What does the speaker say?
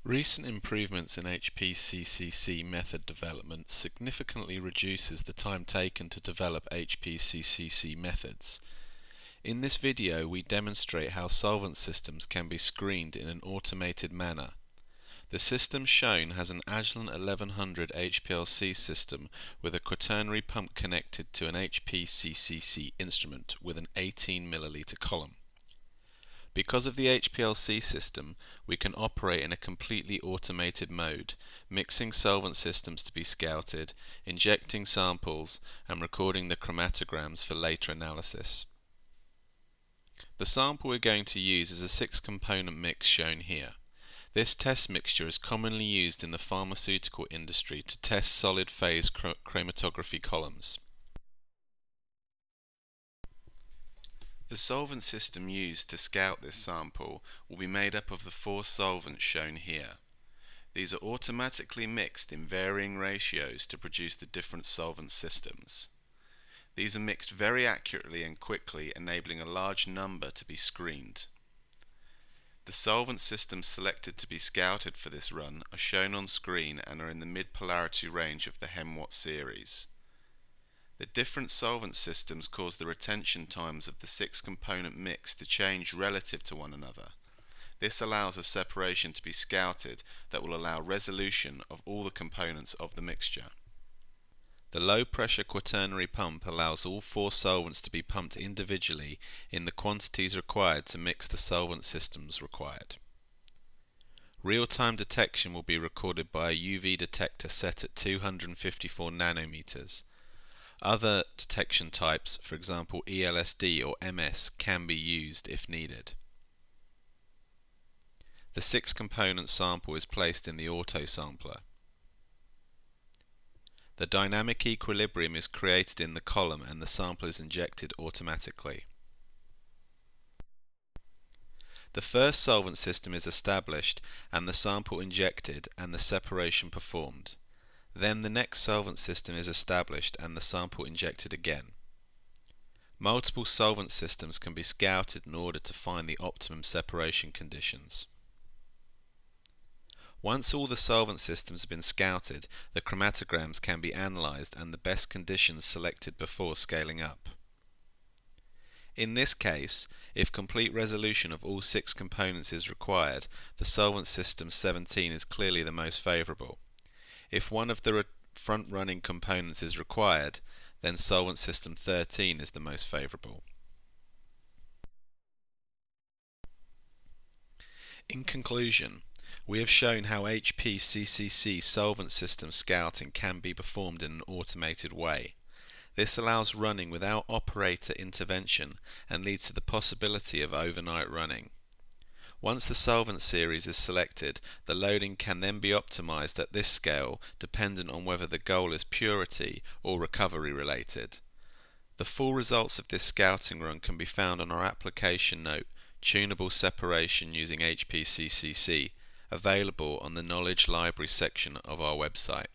Recent improvements in HPCCC method development significantly reduces the time taken to develop HPCCC methods. In this video we demonstrate how solvent systems can be screened in an automated manner. The system shown has an Agilent 1100 HPLC system with a quaternary pump connected to an HPCCC instrument with an 18 milliliter column. Because of the HPLC system, we can operate in a completely automated mode, mixing solvent systems to be scouted, injecting samples, and recording the chromatograms for later analysis. The sample we're going to use is a 6-component mix shown here. This test mixture is commonly used in the pharmaceutical industry to test solid phase chromatography columns. The solvent system used to scout this sample will be made up of the 4 solvents shown here. These are automatically mixed in varying ratios to produce the different solvent systems. These are mixed very accurately and quickly, enabling a large number to be screened. The solvent systems selected to be scouted for this run are shown on screen and are in the mid-polarity range of the Hem-Watt series. The different solvent systems cause the retention times of the 6-component mix to change relative to one another. This allows a separation to be scouted that will allow resolution of all the components of the mixture. The low-pressure quaternary pump allows all 4 solvents to be pumped individually in the quantities required to mix the solvent systems required. Real-time detection will be recorded by a UV detector set at 254 nanometers. Other detection types, for example ELSD or MS, can be used if needed. The 6-component sample is placed in the auto-sampler. The dynamic equilibrium is created in the column and the sample is injected automatically. The first solvent system is established and the sample injected and the separation performed. Then the next solvent system is established and the sample injected again. Multiple solvent systems can be scouted in order to find the optimum separation conditions. Once all the solvent systems have been scouted, the chromatograms can be analyzed and the best conditions selected before scaling up. In this case, if complete resolution of all 6 components is required, the solvent system 17 is clearly the most favorable. If one of the front-running components is required, then solvent system 13 is the most favorable. In conclusion, we have shown how HPCCC solvent system scouting can be performed in an automated way. This allows running without operator intervention and leads to the possibility of overnight running. Once the solvent series is selected, the loading can then be optimized at this scale dependent on whether the goal is purity or recovery related. The full results of this scouting run can be found on our application note, Tunable Separation using HPCCC, available on the Knowledge Library section of our website.